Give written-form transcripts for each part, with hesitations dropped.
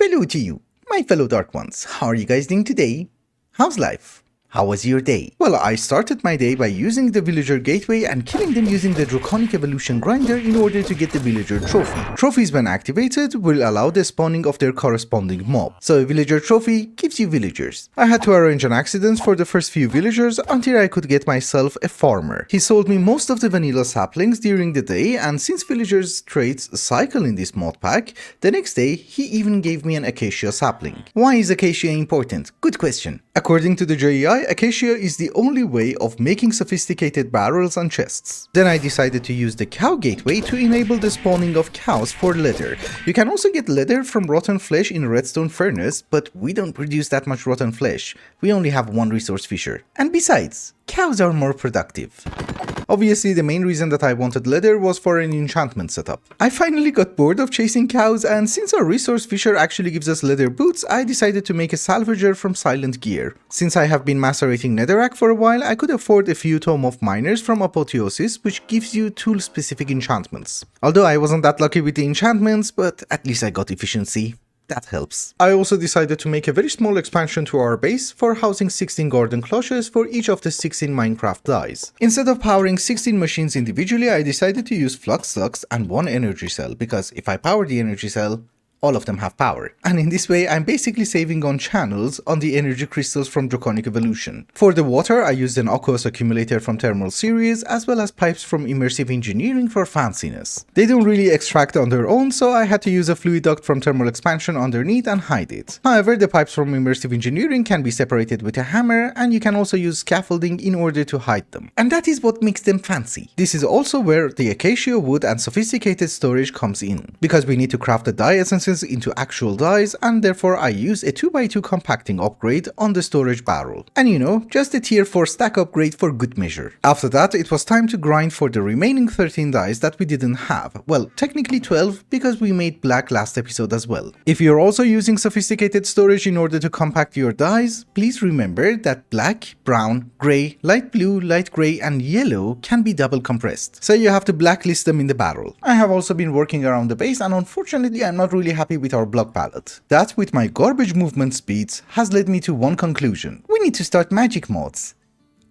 Bello to you, my fellow Dark Ones. How are you guys doing today? How's life? How was your day? Well, I started my day by using the villager gateway and killing them using the draconic evolution grinder in order to get the villager trophy. Trophies when activated will allow the spawning of their corresponding mob. So a villager trophy gives you villagers. I had to arrange an accident for the first few villagers until I could get myself a farmer. He sold me most of the vanilla saplings during the day, and since villagers' traits cycle in this mod pack, the next day he even gave me an acacia sapling. Why is acacia important? Good question. According to the JEI, acacia is the only way of making sophisticated barrels and chests. Then I decided to use the cow gateway to enable the spawning of cows for leather. You can also get leather from rotten flesh in a redstone furnace, but we don't produce that much rotten flesh. We only have one resource fisher. And besides, cows are more productive. Obviously, the main reason that I wanted leather was for an enchantment setup. I finally got bored of chasing cows, and since our resource fisher actually gives us leather boots, I decided to make a salvager from silent gear. Since I have been macerating netherrack for a while, I could afford a few tome of miners from Apotheosis, which gives you tool-specific enchantments. Although I wasn't that lucky with the enchantments, but at least I got efficiency. That helps. I also decided to make a very small expansion to our base for housing 16 garden cloches for each of the 16 Minecraft dies. Instead of powering 16 machines individually, I decided to use flux ducts and one energy cell, because if I power the energy cell, all of them have power. And in this way, I'm basically saving on channels on the energy crystals from Draconic Evolution. For the water, I used an aqueous accumulator from Thermal Series, as well as pipes from Immersive Engineering for fanciness. They don't really extract on their own, so I had to use a fluid duct from Thermal Expansion underneath and hide it. However, the pipes from Immersive Engineering can be separated with a hammer, and you can also use scaffolding in order to hide them. And that is what makes them fancy. This is also where the acacia wood and sophisticated storage comes in, because we need to craft the dye essences into actual dyes, and therefore I use a 2x2 compacting upgrade on the storage barrel. And you know, just a tier 4 stack upgrade for good measure. After that, it was time to grind for the remaining 13 dyes that we didn't have. Well, technically 12, because we made black last episode as well. If you're also using sophisticated storage in order to compact your dyes, please remember that black, brown, grey, light blue, light grey and yellow can be double compressed. So you have to blacklist them in the barrel. I have also been working around the base, and unfortunately I'm not really happy with our block palette. That, with my garbage movement speeds, has led me to one conclusion. We need to start magic mods.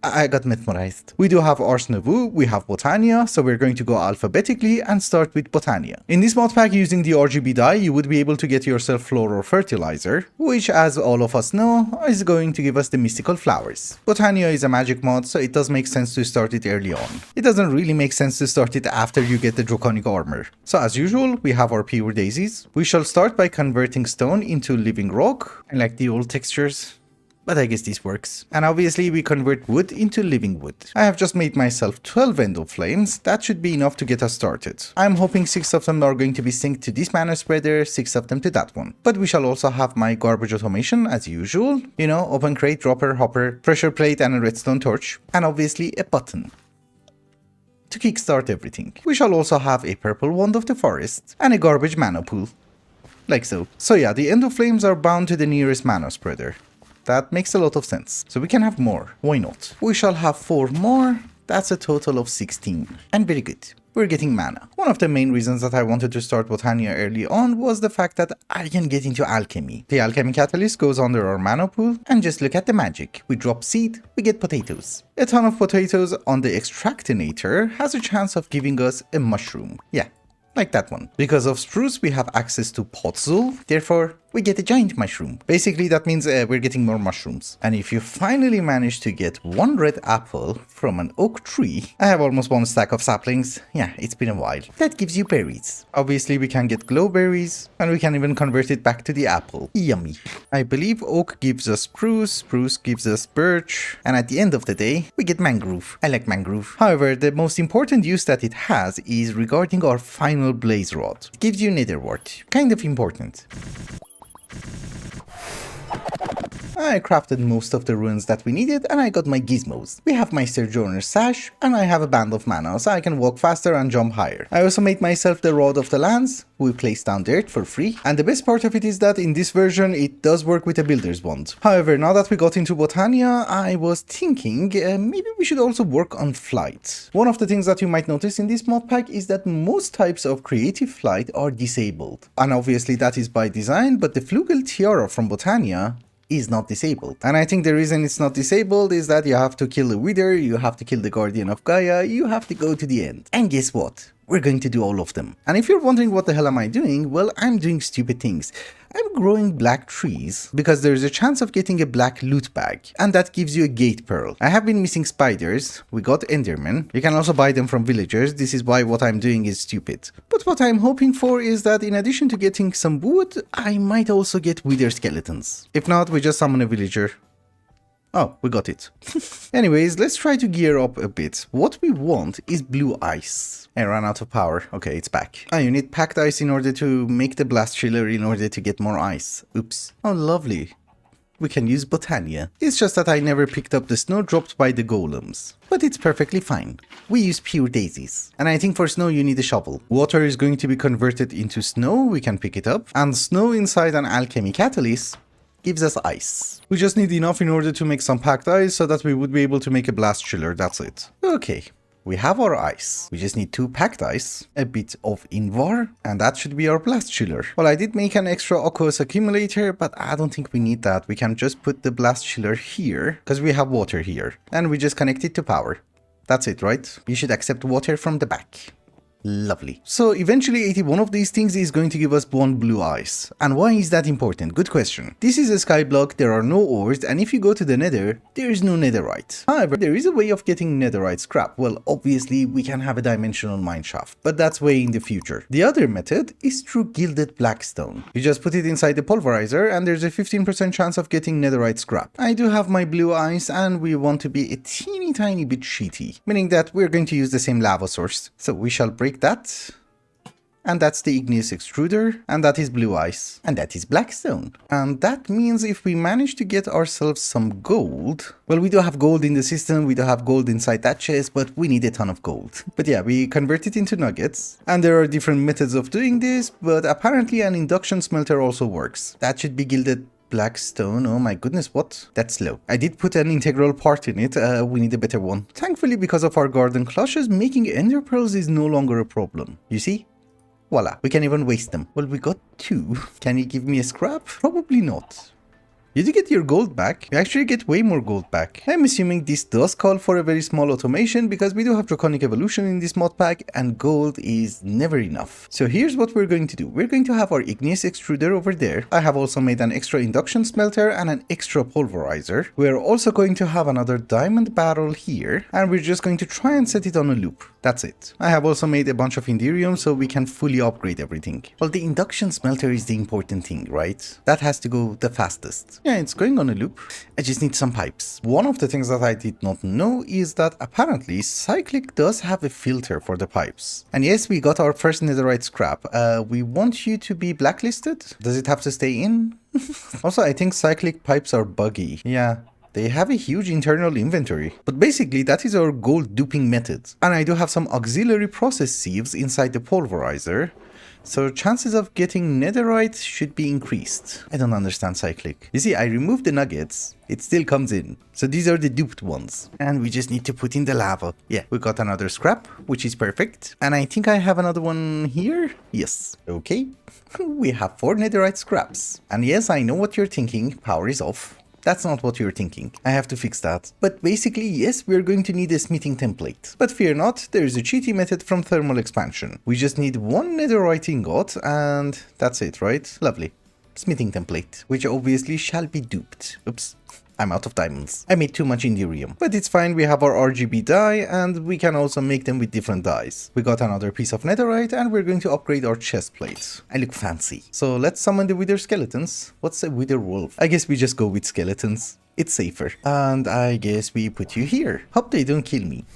I got mesmerized. We do have Ars Nouveau, we have Botania, so we're going to go alphabetically and start with Botania. In this mod pack, using the RGB dye, you would be able to get yourself floral fertilizer, which, as all of us know, is going to give us the mystical flowers. Botania is a magic mod, so it does make sense to start it early on. It doesn't really make sense to start it after you get the draconic armor. So as usual, we have our pure daisies. We shall start by converting stone into living rock. I like the old textures, but I guess this works. And obviously we convert wood into living wood. I have just made myself 12 endo flames. That should be enough to get us started. I'm hoping 6 of them are going to be synced to this mana spreader, 6 of them to that one. But we shall also have my garbage automation as usual. You know, open crate, dropper, hopper, pressure plate and a redstone torch. And obviously a button to kickstart everything. We shall also have a purple wand of the forest and a garbage mana pool. Like so. So yeah, the endo flames are bound to the nearest mana spreader. That makes a lot of sense. So we can have more. Why not? We shall have 4 more. That's a total of 16. And very good. We're getting mana. One of the main reasons that I wanted to start Botania early on was the fact that I can get into alchemy. The alchemy catalyst goes under our mana pool, and just look at the magic. We drop seed, we get potatoes. A ton of potatoes on the extractinator has a chance of giving us a mushroom. Yeah, like that one. Because of spruce, we have access to podzol, therefore we get a giant mushroom. Basically, that means we're getting more mushrooms. And if you finally manage to get 1 red apple from an oak tree, I have almost 1 stack of saplings. Yeah, it's been a while. That gives you berries. Obviously, we can get glow berries, and we can even convert it back to the apple. Yummy. I believe oak gives us spruce, spruce gives us birch, and at the end of the day, we get mangrove. I like mangrove. However, the most important use that it has is regarding our final blaze rod. It gives you nether wart. Kind of important. I crafted most of the ruins that we needed and I got my gizmos. We have my Sojourner's Sash and I have a band of mana so I can walk faster and jump higher. I also made myself the Rod of the Lands. We place down dirt for free, and the best part of it is that in this version it does work with a builder's wand. However, now that we got into Botania, I was thinking maybe we should also work on flight. One of the things that you might notice in this mod pack is that most types of creative flight are disabled. And obviously that is by design, but the Flugel Tiara from Botania is not disabled. And I think the reason it's not disabled is that you have to kill the Wither, you have to kill the Guardian of Gaia, you have to go to the end. And guess what? We're going to do all of them. And if you're wondering what the hell am I doing, well, I'm doing stupid things. I'm growing black trees because there's a chance of getting a black loot bag, and that gives you a gate pearl. I have been missing spiders, we got endermen, you can also buy them from villagers, this is why what I'm doing is stupid. But what I'm hoping for is that in addition to getting some wood, I might also get wither skeletons. If not, we just summon a villager. Oh, we got it. Anyways, let's try to gear up a bit. What we want is blue ice. I ran out of power. Okay, it's back. Ah, you need packed ice in order to make the blast chiller in order to get more ice. Oops. Oh, lovely. We can use Botania. It's just that I never picked up the snow dropped by the golems. But it's perfectly fine. We use pure daisies. And I think for snow you need a shovel. Water is going to be converted into snow, we can pick it up. And snow inside an alchemy catalyst gives us ice. We just need enough in order to make some packed ice so that we would be able to make a blast chiller, that's it. Okay, we have our ice. We just need 2 packed ice, a bit of invar, and that should be our blast chiller. Well, I did make an extra aqueous accumulator, but I don't think we need that. We can just put the blast chiller here, because we have water here, and we just connect it to power. That's it, right? You should accept water from the back. Lovely. So eventually 81 of these things is going to give us 1 blue ice. And why is that important? Good question. This is a skyblock, there are no ores, and if you go to the nether, there is no netherite. However, there is a way of getting netherite scrap. Well, obviously we can have a dimensional mineshaft, but that's way in the future. The other method is through gilded blackstone. You just put it inside the pulverizer and there's a 15% chance of getting netherite scrap. I do have my blue ice and we want to be a teeny tiny bit cheaty, meaning that we're going to use the same lava source. So we shall break that, and that's the igneous extruder, and that is blue ice, and that is blackstone. And that means if we manage to get ourselves some gold, well, we do have gold in the system, we do have gold inside that chest, but we need a ton of gold. But yeah, we convert it into nuggets, and there are different methods of doing this, but apparently an induction smelter also works. That should be gilded blackstone. Oh my goodness, what? That's slow. I did put an integral part in it. We need a better one. Thankfully, because of our garden cloches, making ender pearls is no longer a problem. You see? Voila. We can even waste them. Well, we got 2. Can you give me a scrap? Probably not. You do get your gold back. You actually get way more gold back. I'm assuming this does call for a very small automation because we do have Draconic Evolution in this mod pack and gold is never enough. So here's what we're going to do. We're going to have our igneous extruder over there. I have also made an extra induction smelter and an extra pulverizer. We're also going to have another diamond barrel here and we're just going to try and set it on a loop. That's it. I have also made a bunch of Indirium so we can fully upgrade everything. Well, the induction smelter is the important thing, right? That has to go the fastest. Yeah, it's going on a loop. I just need some pipes. One of the things that I did not know is that apparently Cyclic does have a filter for the pipes. And yes, we got our first netherite scrap. We want you to be blacklisted. Does it have to stay in? Also, I think Cyclic pipes are buggy. Yeah. They have a huge internal inventory. But basically that is our gold duping method. And I do have some auxiliary process sieves inside the pulverizer. So chances of getting netherite should be increased. I don't understand Cyclic. You see, I removed the nuggets. It still comes in. So these are the duped ones. And we just need to put in the lava. Yeah, we got another scrap, which is perfect. And I think I have another one here. Yes. Okay. We have 4 netherite scraps. And yes, I know what you're thinking. Power is off. That's not what you're thinking. I have to fix that. But basically, yes, we're going to need a smithing template. But fear not, there is a cheaty method from thermal expansion. We just need 1 netherite ingot and that's it, right? Lovely. Smithing template, which obviously shall be duped. Oops. I'm out of diamonds. I made too much Indirium. But it's fine, we have our RGB dye and we can also make them with different dyes. We got another piece of netherite and we're going to upgrade our chest plate. I look fancy. So let's summon the wither skeletons. What's a wither wolf? I guess we just go with skeletons. It's safer. And I guess we put you here. Hope they don't kill me.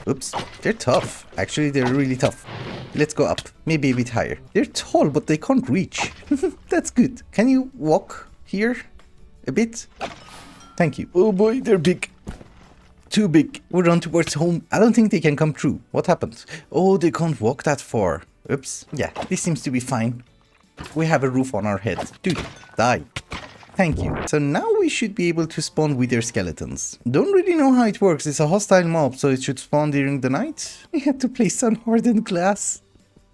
Oops. They're tough. Actually, they're really tough. Let's go up. Maybe a bit higher. They're tall, but they can't reach. That's good. Can you walk here? A bit? Thank you. Oh boy, they're big. Too big. We run towards home. I don't think they can come through. What happened? Oh, they can't walk that far. Oops. Yeah, this seems to be fine. We have a roof on our head. Dude, die. Thank you. So now we should be able to spawn wither skeletons. Don't really know how it works. It's a hostile mob, so it should spawn during the night. We had to place sun hardened glass.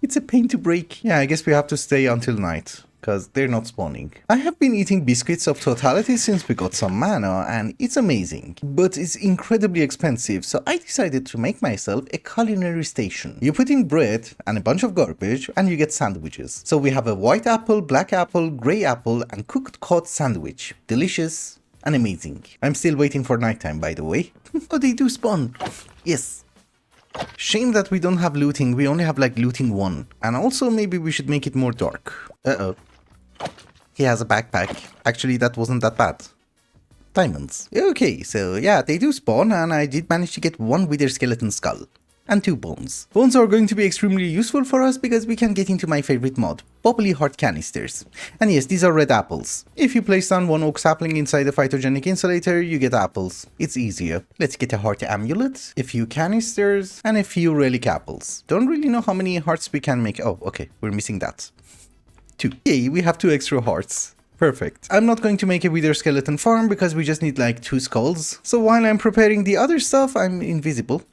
It's a pain to break. Yeah, I guess we have to stay until night, because they're not spawning. I have been eating biscuits of totality since we got some mana, and it's amazing. But it's incredibly expensive, so I decided to make myself a culinary station. You put in bread and a bunch of garbage, and you get sandwiches. So we have a white apple, black apple, grey apple, and cooked cod sandwich. Delicious and amazing. I'm still waiting for nighttime, by the way. Oh, they do spawn. Yes. Shame that we don't have looting. We only have like looting 1. And also maybe we should make it more dark. Uh-oh. He has a backpack. Actually, that wasn't that bad. Diamonds. Okay, so yeah, they do spawn, and I did manage to get 1 wither skeleton skull. And 2 bones. Bones are going to be extremely useful for us because we can get into my favorite mod, bubbly heart canisters. And yes, these are red apples. If you place down 1 oak sapling inside a phytogenic insulator, you get apples. It's easier. Let's get a heart amulet, a few canisters, and a few relic apples. Don't really know how many hearts we can make. Oh, okay, we're missing that. 2. Yay, we have 2 extra hearts. Perfect. I'm not going to make a wither skeleton farm because we just need like 2 skulls. So while I'm preparing the other stuff, I'm invisible.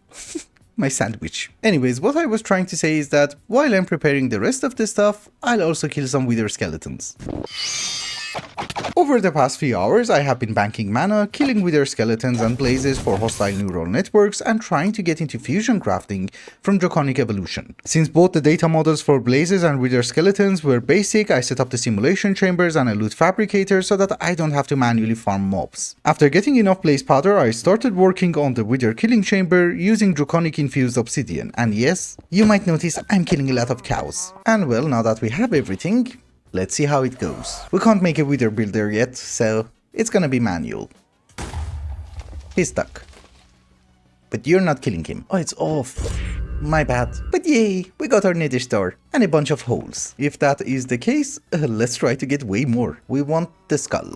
My sandwich. Anyways, what I was trying to say is that while I'm preparing the rest of the stuff, I'll also kill some wither skeletons. Over the past few hours, I have been banking mana, killing wither skeletons and blazes for hostile neural networks, and trying to get into fusion crafting from Draconic Evolution. Since both the data models for blazes and wither skeletons were basic, I set up the simulation chambers and a loot fabricator so that I don't have to manually farm mobs. After getting enough blaze powder, I started working on the wither killing chamber using Draconic infused obsidian, and yes, you might notice I'm killing a lot of cows. And well, now that we have everything, let's see how it goes. We can't make a wither builder yet, so it's gonna be manual. He's stuck. But you're not killing him. Oh, it's off. My bad. But yay, we got our nether star and a bunch of holes. If that is the case, let's try to get way more. We want the skull,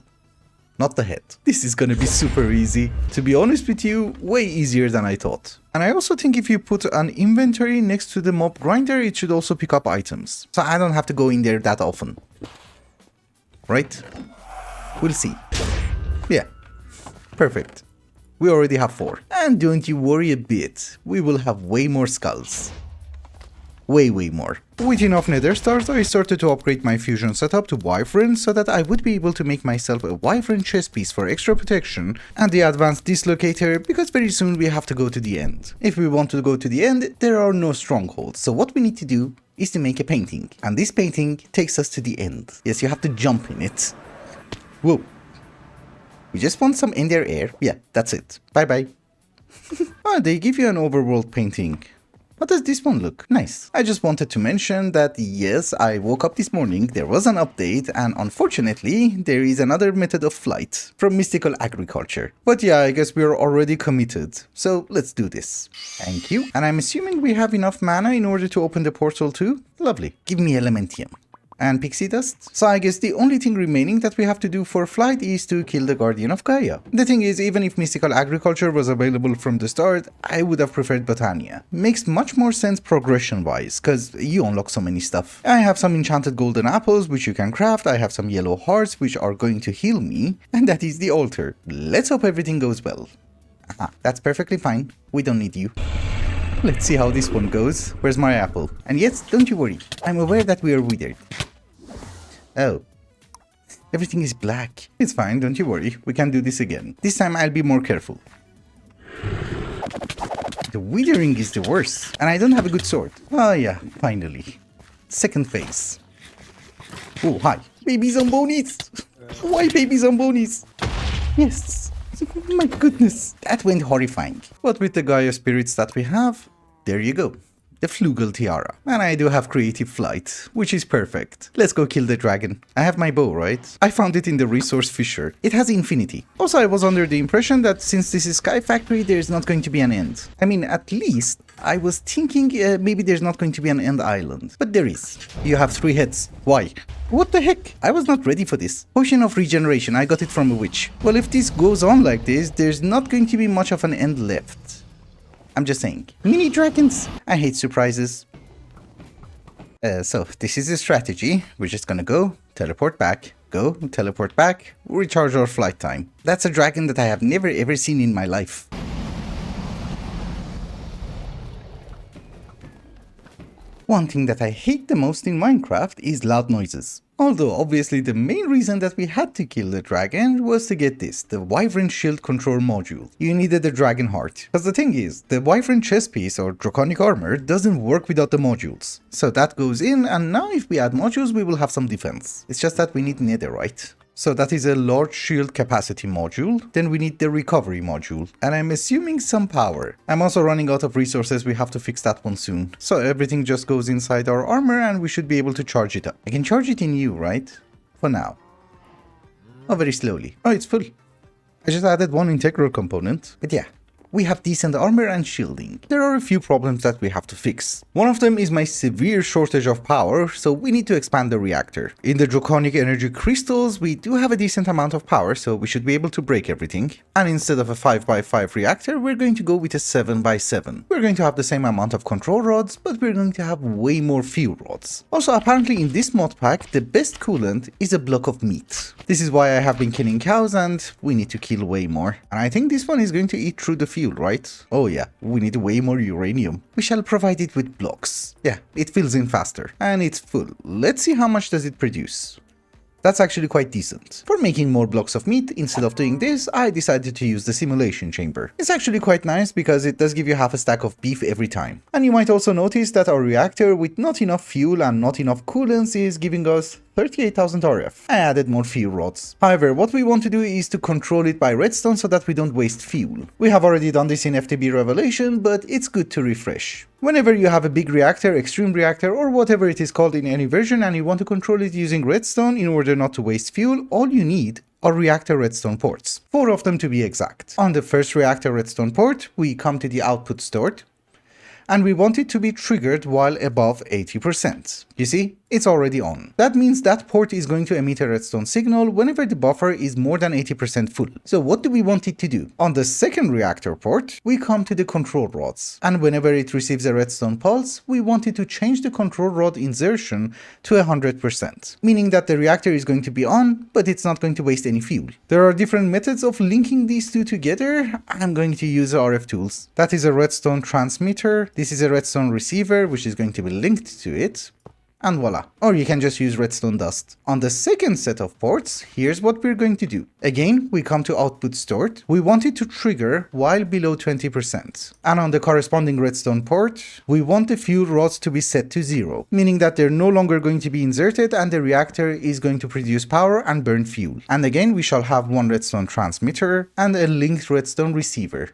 not the head. This is gonna be super easy. To be honest with you, way easier than I thought. And I also think if you put an inventory next to the mob grinder, it should also pick up items. So I don't have to go in there that often. Right? We'll see. Yeah. Perfect. We already have 4. And don't you worry a bit. We will have way more skulls. Way more. With enough nether stars, I started to upgrade my fusion setup to wyvern so that I would be able to make myself a wyvern chest piece for extra protection, and the advanced dislocator because very soon we have to go to the end. If we want to go to the end, there are no strongholds, so what we need to do is to make a painting, and this painting takes us to the end. Yes, you have to jump in it. Whoa. We just want some ender air. Yeah, that's it. Bye bye. Oh, they give you an overworld painting. How does this one look? Nice. I just wanted to mention that yes, I woke up this morning, there was an update, and unfortunately, there is another method of flight from mystical agriculture. But yeah, I guess we're already committed. So let's do this. Thank you. And I'm assuming we have enough mana in order to open the portal too? Lovely. Give me elementium. And pixie dust. So I guess the only thing remaining that we have to do for flight is to kill the Guardian of Gaia. The thing is, even if mystical agriculture was available from the start, I would have preferred Botania. Makes much more sense progression wise, cause you unlock so many stuff. I have some enchanted golden apples which you can craft, I have some yellow hearts which are going to heal me, and that is the altar. Let's hope everything goes well. Aha, that's perfectly fine. We don't need you. Let's see how this one goes. Where's my apple? And yes, don't you worry. I'm aware that we are withered. Oh. Everything is black. It's fine, don't you worry. We can do this again. This time I'll be more careful. The withering is the worst. And I don't have a good sword. Oh yeah, finally. Second phase. Oh, hi. Baby Zombonis! Why baby Zombonis? Yes. My goodness. That went horrifying. But with the Gaia spirits that we have, there you go. the Flugel Tiara. And I do have creative flight, which is perfect. Let's go kill the dragon. I have my bow, right? I found it in the resource fissure. It has infinity. Also, I was under the impression that since this is Skyfactory, there's not going to be an end. I mean, at least I was thinking maybe there's not going to be an end island. But there is. You have 3 heads. Why? What the heck? I was not ready for this. Potion of regeneration, I got it from a witch. Well, if this goes on like this, there's not going to be much of an end left. I'm just saying. Mini dragons? I hate surprises. So, this is the strategy. We're just gonna go, teleport back, go, teleport back, recharge our flight time. That's a dragon that I have never ever seen in my life. One thing that I hate the most in Minecraft is loud noises. Although obviously the main reason that we had to kill the dragon was to get this, the Wyvern Shield Control Module. You needed the dragon heart. Because the thing is, the Wyvern chest piece or draconic armor doesn't work without the modules. So that goes in, and now if we add modules we will have some defense. It's just that we need Netherite. So that is a large shield capacity module. Then we need the recovery module. And I'm assuming some power. I'm also running out of resources. We have to fix that one soon. So everything just goes inside our armor and we should be able to charge it up. I can charge it in you, right? For now. Oh, very slowly. Oh, it's full. I just added one integral component. But yeah. We have decent armor and shielding. There are a few problems that we have to fix. One of them is my severe shortage of power, so we need to expand the reactor. In the draconic energy crystals, we do have a decent amount of power, so we should be able to break everything. And instead of a 5x5 reactor, we're going to go with a 7x7. We're going to have the same amount of control rods, but we're going to have way more fuel rods. Also, apparently in this mod pack, the best coolant is a block of meat. This is why I have been killing cows, and we need to kill way more. And I think this one is going to eat through the fuel, right? Oh yeah, we need way more uranium. We shall provide it with blocks. Yeah, it fills in faster. And it's full. Let's see how much does it produce. That's actually quite decent. For making more blocks of meat, instead of doing this, I decided to use the simulation chamber. It's actually quite nice because it does give you half a stack of beef every time. And you might also notice that our reactor with not enough fuel and not enough coolants is giving us 38,000 RF. I added more fuel rods. However, what we want to do is to control it by redstone so that we don't waste fuel. We have already done this in FTB Revelation, but it's good to refresh. Whenever you have a big reactor, extreme reactor, or whatever it is called in any version and you want to control it using redstone in order not to waste fuel, all you need are reactor redstone ports. 4 of them to be exact. On the first reactor redstone port, we come to the output stored, and we want it to be triggered while above 80%. You see, it's already on. That means that port is going to emit a redstone signal whenever the buffer is more than 80% full. So what do we want it to do? On the second reactor port, we come to the control rods. And whenever it receives a redstone pulse, we want it to change the control rod insertion to 100%. Meaning that the reactor is going to be on, but it's not going to waste any fuel. There are different methods of linking these two together. I'm going to use RF tools. That is a redstone transmitter. This is a redstone receiver, which is going to be linked to it. And voila. Or you can just use redstone dust. On the second set of ports, here's what we're going to do. Again, we come to output stored. We want it to trigger while below 20%. And on the corresponding redstone port, we want the fuel rods to be set to 0, meaning that they're no longer going to be inserted and the reactor is going to produce power and burn fuel. And again, we shall have one redstone transmitter and a linked redstone receiver.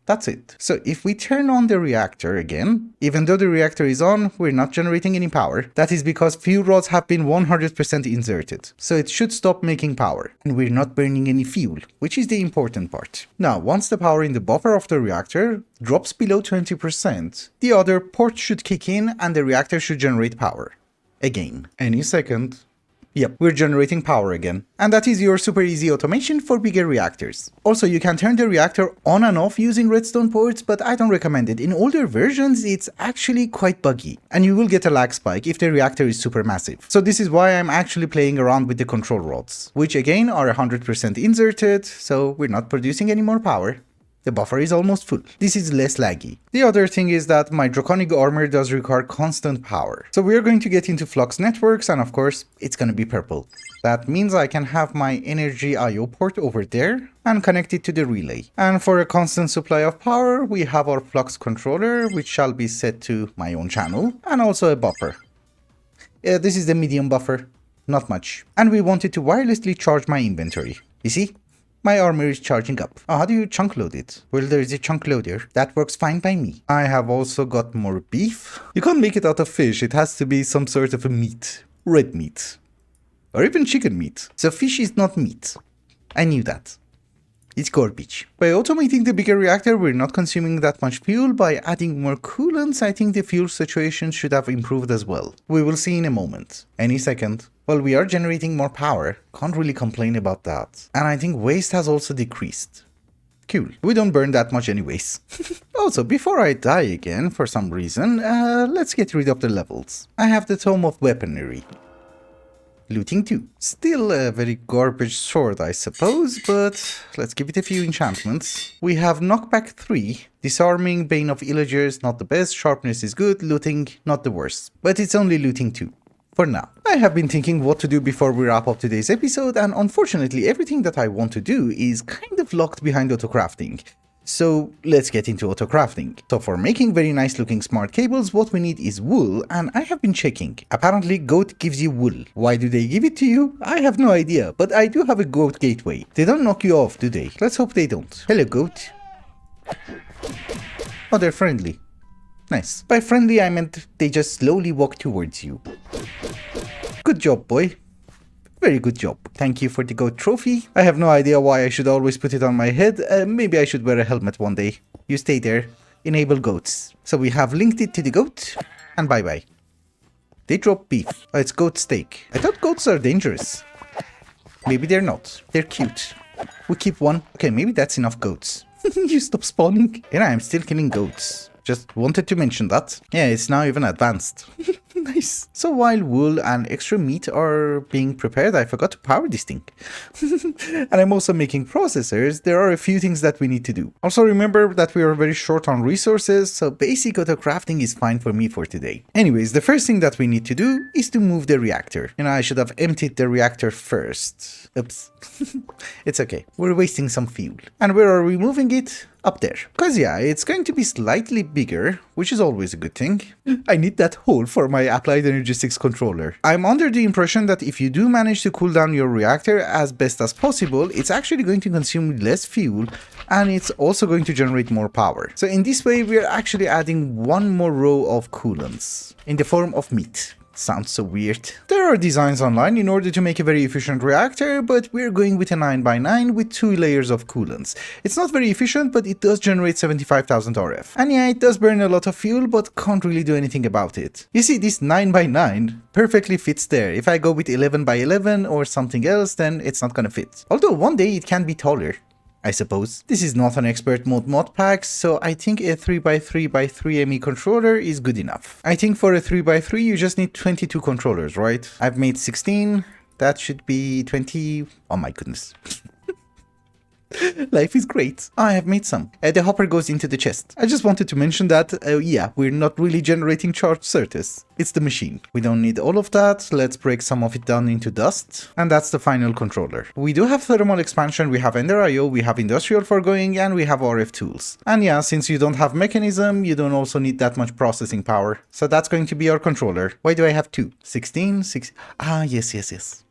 That's it. So if we turn on the reactor again, even though the reactor is on, we're not generating any power. That is because fuel rods have been 100% inserted. So it should stop making power. And we're not burning any fuel, which is the important part. Now, once the power in the buffer of the reactor drops below 20%, the other port should kick in and the reactor should generate power. Again. Any second. Yep, we're generating power again. And that is your super easy automation for bigger reactors. Also, you can turn the reactor on and off using redstone ports, but I don't recommend it. In older versions, it's actually quite buggy. And you will get a lag spike if the reactor is super massive. So this is why I'm actually playing around with the control rods, which again are 100% inserted, so we're not producing any more power. The buffer is almost full. This is less laggy. The other thing is that my draconic armor does require constant power. So we're going to get into flux networks and of course, it's going to be purple. That means I can have my energy IO port over there and connect it to the relay. And for a constant supply of power, we have our flux controller, which shall be set to my own channel, and also a buffer. This is the medium buffer, not much. And we want it to wirelessly charge my inventory. You see? My armor is charging up. Oh, how do you chunk load it? Well, there is a chunk loader. That works fine by me. I have also got more beef. You can't make it out of fish. It has to be some sort of a meat. Red meat. Or even chicken meat. So fish is not meat. I knew that. It's garbage. By automating the bigger reactor, we're not consuming that much fuel. By adding more coolants, I think the fuel situation should have improved as well. We will see in a moment. Any second. Well, we are generating more power. Can't really complain about that. And I think waste has also decreased. Cool. We don't burn that much anyways. Also, before I die again for some reason, let's get rid of the levels. I have the Tome of Weaponry. Looting 2. Still a very garbage sword, I suppose, but let's give it a few enchantments. We have Knockback 3. Disarming, Bane of Illagers, not the best. Sharpness is good. Looting, not the worst. But it's only looting 2. For now. I have been thinking what to do before we wrap up today's episode, and unfortunately everything that I want to do is kind of locked behind Autocrafting. So let's get into Autocrafting. So for making very nice looking smart cables, what we need is wool, and I have been checking. Apparently goat gives you wool. Why do they give it to you? I have no idea, but I do have a goat gateway. They don't knock you off, do they? Let's hope they don't. Hello, goat. Oh, they're friendly. Nice. By friendly, I meant they just slowly walk towards you. Good job, boy. Very good job. Thank you for the goat trophy. I have no idea why I should always put it on my head. Maybe I should wear a helmet one day. You stay there. Enable goats. So we have linked it to the goat. And bye-bye. They drop beef. Oh, it's goat steak. I thought goats are dangerous. Maybe they're not. They're cute. We keep one. Okay, maybe that's enough goats. You stop spawning. And I'm still killing goats. Just wanted to mention that. Yeah, it's now even advanced. Nice. So while wool and extra meat are being prepared, I forgot to power this thing. And I'm also making processors. There are a few things that we need to do. Also remember that we are very short on resources, so basic autocrafting is fine for me for today. Anyways, the first thing that we need to do is to move the reactor. You know, I should have emptied the reactor first. Oops. It's okay. We're wasting some fuel. And where are we moving it? Up there. Cause yeah, it's going to be slightly bigger, which is always a good thing. I need that hole for my applied Energistics controller. I'm under the impression that if you do manage to cool down your reactor as best as possible, it's actually going to consume less fuel and it's also going to generate more power. So in this way, we're actually adding one more row of coolants in the form of meat. Sounds so weird. There are designs online in order to make a very efficient reactor, but we're going with a 9x9 with 2 layers of coolants. It's not very efficient, but it does generate 75,000 RF. And yeah, it does burn a lot of fuel, but can't really do anything about it. You see, this 9x9 perfectly fits there. If I go with 11x11 or something else, then it's not gonna fit. Although one day it can be taller, I suppose. This is not an expert mode mod pack, so I think a 3x3x3 ME controller is good enough. I think for a 3x3 you just need 22 controllers, right? I've made 16, that should be 20, oh my goodness. Life is great. I have made some. The hopper goes into the chest. I just wanted to mention that, yeah, we're not really generating charged Certus. It's the machine. We don't need all of that. Let's break some of it down into dust. And that's the final controller. We do have thermal expansion, we have Ender IO, we have industrial foregoing, and we have RF tools. And yeah, since you don't have mechanism, you don't also need that much processing power. So that's going to be our controller. Why do I have 2? 16? 6? Ah, yes.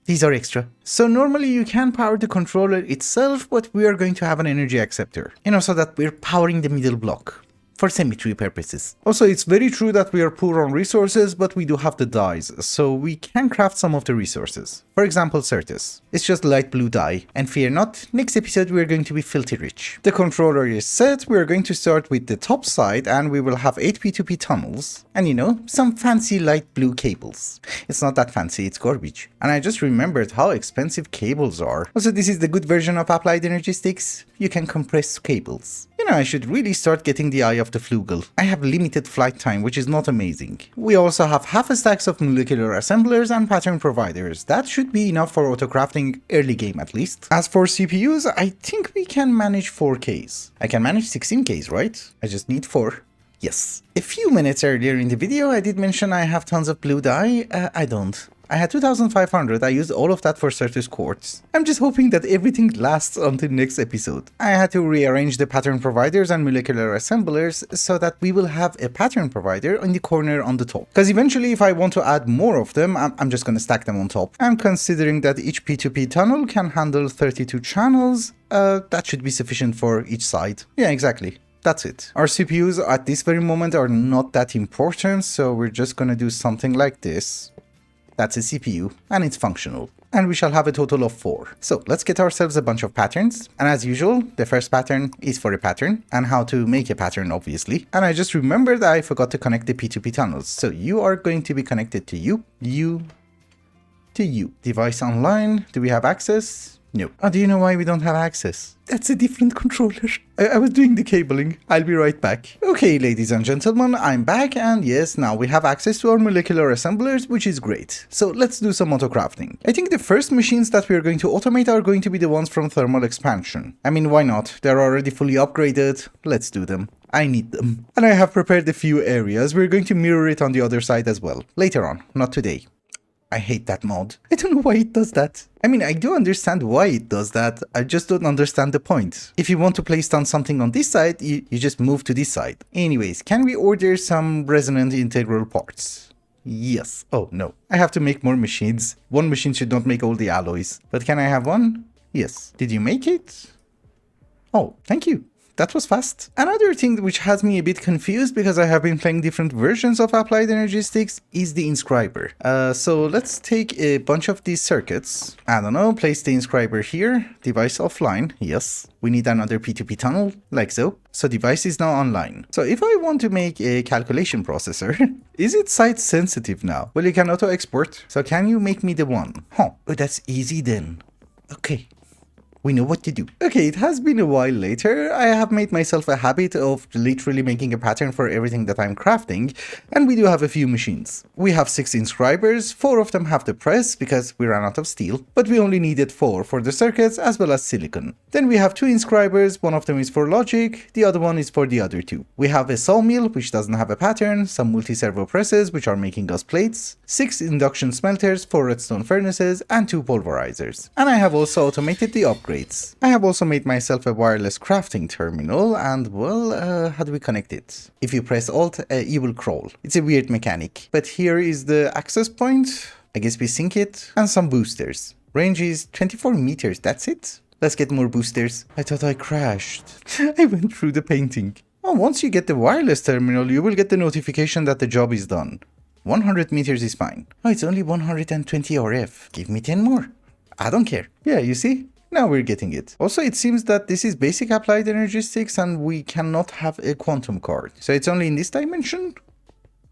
These are extra. So normally you can power the controller itself, but we are going to have an energy acceptor. You know, so that we're powering the middle block. For symmetry purposes. Also, it's very true that we are poor on resources, but we do have the dyes, so we can craft some of the resources. For example, Certus. It's just light blue dye. And fear not, next episode we are going to be filthy rich. The controller is set, we are going to start with the top side, and we will have 8P2P tunnels. And you know, some fancy light blue cables. It's not that fancy, it's garbage. And I just remembered how expensive cables are. Also, this is the good version of applied Energistics. You can compress cables. You know, I should really start getting the eye of the flugel. I have limited flight time, which is not amazing. We also have half a stacks of molecular assemblers and pattern providers. That should be enough for autocrafting early game at least. As for CPUs, I think we can manage 4Ks. I can manage 16Ks, right? I just need 4. Yes. A few minutes earlier in the video, I did mention I have tons of blue dye. I don't. I had 2500, I used all of that for Certus quartz. I'm just hoping that everything lasts until next episode. I had to rearrange the pattern providers and molecular assemblers so that we will have a pattern provider in the corner on the top. Because eventually if I want to add more of them, I'm just gonna stack them on top. I'm considering that each P2P tunnel can handle 32 channels. That should be sufficient for each side. Yeah, exactly. That's it. Our CPUs at this very moment are not that important, so we're just gonna do something like this. That's a CPU, and it's functional. And we shall have a total of 4. So let's get ourselves a bunch of patterns. And as usual, the first pattern is for a pattern, and how to make a pattern, obviously. And I just remembered that I forgot to connect the P2P tunnels. So you are going to be connected to you, to you. Device online, do we have access? No. Oh, do you know why we don't have access? That's a different controller. I was doing the cabling. I'll be right back. Okay, ladies and gentlemen, I'm back, and yes, now we have access to our molecular assemblers, which is great. So let's do some autocrafting. I think the first machines that we are going to automate are going to be the ones from thermal expansion. I mean, why not? They're already fully upgraded. Let's do them. I need them. And I have prepared a few areas. We're going to mirror it on the other side as well. Later on, not today. I hate that mod. I don't know why it does that. I mean, I do understand why it does that, I just don't understand the point. If you want to place down something on this side, you just move to this side. Anyways, can we order some resonant integral parts? Yes. Oh, no. I have to make more machines. One machine should not make all the alloys. But can I have one? Yes. Did you make it? Oh, thank you. That was fast. Another thing which has me a bit confused because I have been playing different versions of Applied Energistics is the inscriber. So let's take a bunch of these circuits. I don't know, place the inscriber here, device offline, yes. We need another P2P tunnel, like so. So device is now online. So if I want to make a calculation processor, is it site sensitive now? Well, you can auto export. So can you make me the one? Huh, oh, that's easy then. Okay. We know what to do. Okay, it has been a while later. I have made myself a habit of literally making a pattern for everything that I'm crafting, and we do have a few machines. We have 6 inscribers, 4 of them have the press because we ran out of steel, but we only needed 4 for the circuits as well as silicon. Then we have 2 inscribers, one of them is for logic, the other one is for the other 2. We have a sawmill which doesn't have a pattern, some multi-servo presses which are making us plates, 6 induction smelters, 4 redstone furnaces, and 2 pulverizers. And I have also automated the upgrade. I have also made myself a wireless crafting terminal, and well, how do we connect it? If you press Alt, you will crawl. It's a weird mechanic. But here is the access point. I guess we sync it, and some boosters. Range is 24 meters, that's it? Let's get more boosters. I thought I crashed. I went through the painting. Oh, once you get the wireless terminal, you will get the notification that the job is done. 100 meters is fine. Oh, it's only 120 RF. Give me 10 more. I don't care. Yeah, you see? Now we're getting it. Also, it seems that this is basic applied energistics and we cannot have a quantum card. So it's only in this dimension?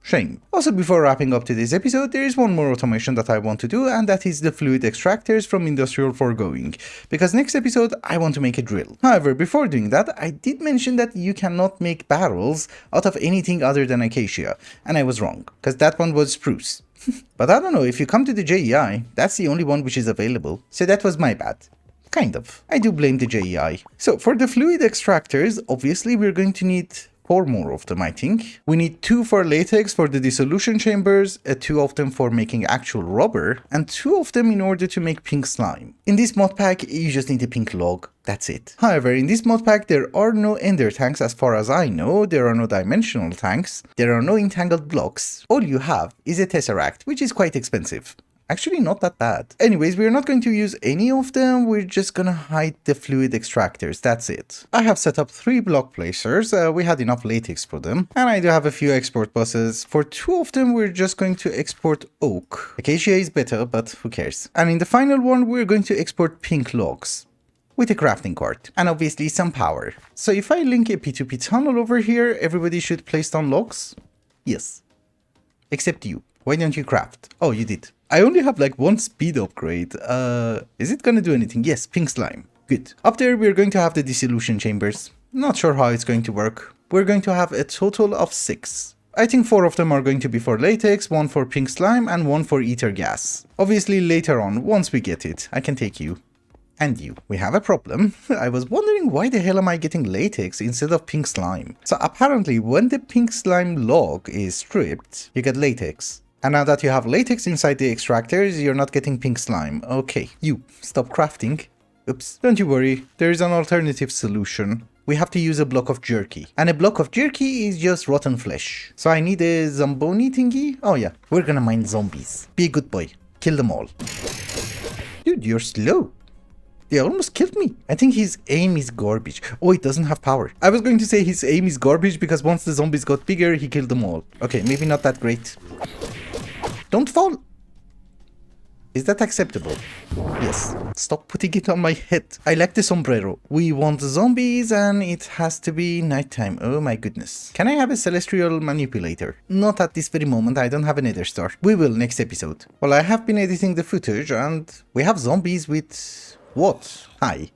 Shame. Also, before wrapping up today's episode, there is one more automation that I want to do, and that is the fluid extractors from Industrial Foregoing. Because next episode, I want to make a drill. However, before doing that, I did mention that you cannot make barrels out of anything other than acacia. And I was wrong, because that one was spruce. But I don't know, if you come to the JEI, that's the only one which is available. So that was my bad. Kind of. I do blame the JEI. So for the fluid extractors, obviously we're going to need 4 more of them, I think. We need 2 for latex for the dissolution chambers, 2 of them for making actual rubber, and 2 of them in order to make pink slime. In this mod pack, you just need a pink log. That's it. However, in this mod pack, there are no ender tanks as far as I know, there are no dimensional tanks, there are no entangled blocks. All you have is a tesseract, which is quite expensive. Actually, not that bad. Anyways, we're not going to use any of them, we're just gonna hide the fluid extractors, that's it. I have set up 3 block placers, we had enough latex for them, and I do have a few export buses. For 2 of them, we're just going to export oak. Acacia is better, but who cares. And in the final one, we're going to export pink logs. With a crafting cart, and obviously some power. So if I link a P2P tunnel over here, everybody should place down logs? Yes. Except you. Why don't you craft? Oh, you did. I only have like 1 speed upgrade. Is it gonna do anything? Yes, pink slime. Good. Up there, we're going to have the dissolution chambers. Not sure how it's going to work. We're going to have a total of 6. I think 4 of them are going to be for latex, 1 for pink slime, and 1 for ether gas. Obviously, later on, once we get it, I can take you. And you. We have a problem. I was wondering why the hell am I getting latex instead of pink slime? So apparently, when the pink slime log is stripped, you get latex. And now that you have latex inside the extractors, you're not getting pink slime. Okay, you, stop crafting. Oops, don't you worry, there is an alternative solution. We have to use a block of jerky. And a block of jerky is just rotten flesh. So I need a zomboni thingy. Oh yeah, we're gonna mine zombies. Be a good boy. Kill them all. Dude, you're slow. They almost killed me. I think his aim is garbage. Oh, it doesn't have power. I was going to say his aim is garbage because once the zombies got bigger, he killed them all. Okay, maybe not that great. Don't fall. Is that acceptable? Yes. Stop putting it on my head. I like the sombrero. We want zombies and it has to be nighttime. Oh my goodness. Can I have a celestial manipulator? Not at this very moment. I don't have a nether star. We will next episode. Well, I have been editing the footage and we have zombies with... what? Hi.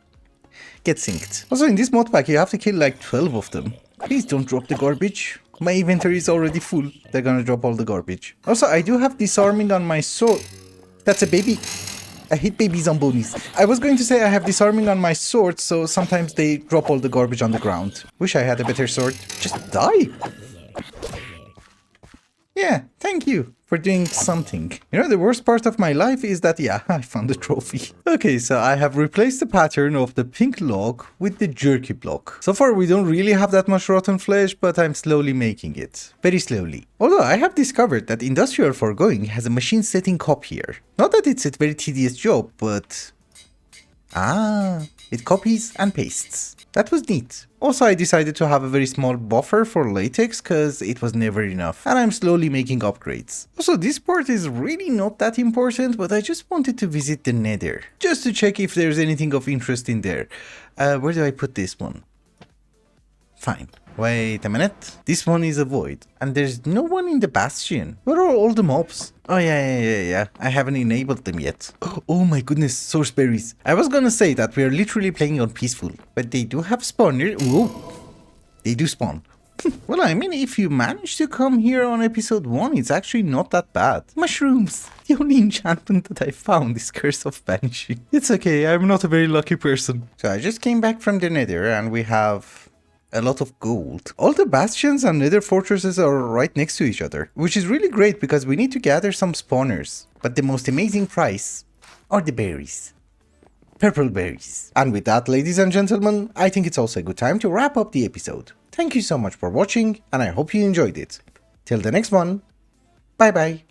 Get synced. Also, in this mod pack, you have to kill like 12 of them. Please don't drop the garbage. My inventory is already full. They're gonna drop all the garbage. Also, I do have disarming on my sword. That's a baby. I hate baby zombonis. I was going to say I have disarming on my sword, so sometimes they drop all the garbage on the ground. Wish I had a better sword. Just die. Yeah, thank you for doing something. You know, the worst part of my life is that, yeah, I found a trophy. Okay, so I have replaced the pattern of the pink log with the jerky block. So far, we don't really have that much rotten flesh, but I'm slowly making it. Very slowly. Although I have discovered that Industrial Foregoing has a machine setting copier. Not that it's a very tedious job, but... ah, it copies and pastes. That was neat. Also, I decided to have a very small buffer for latex because it was never enough. And I'm slowly making upgrades. Also, this part is really not that important, but I just wanted to visit the Nether. Just to check if there's anything of interest in there. Where do I put this one? Fine. Wait a minute. This one is a void. And there's no one in the bastion. Where are all the mobs? Oh yeah. I haven't enabled them yet. Oh my goodness, source berries. I was gonna say that we are literally playing on peaceful. But they do have spawners. Whoa. They do spawn. Well, I mean, if you manage to come here on episode 1, it's actually not that bad. Mushrooms. The only enchantment that I found is Curse of Banishing. It's okay, I'm not a very lucky person. So I just came back from the Nether and we have... a lot of gold. All the bastions and nether fortresses are right next to each other, which is really great because we need to gather some spawners. But the most amazing prize are the berries. Purple berries. And with that, ladies and gentlemen, I think it's also a good time to wrap up the episode. Thank you so much for watching, and I hope you enjoyed it. Till the next one, bye bye.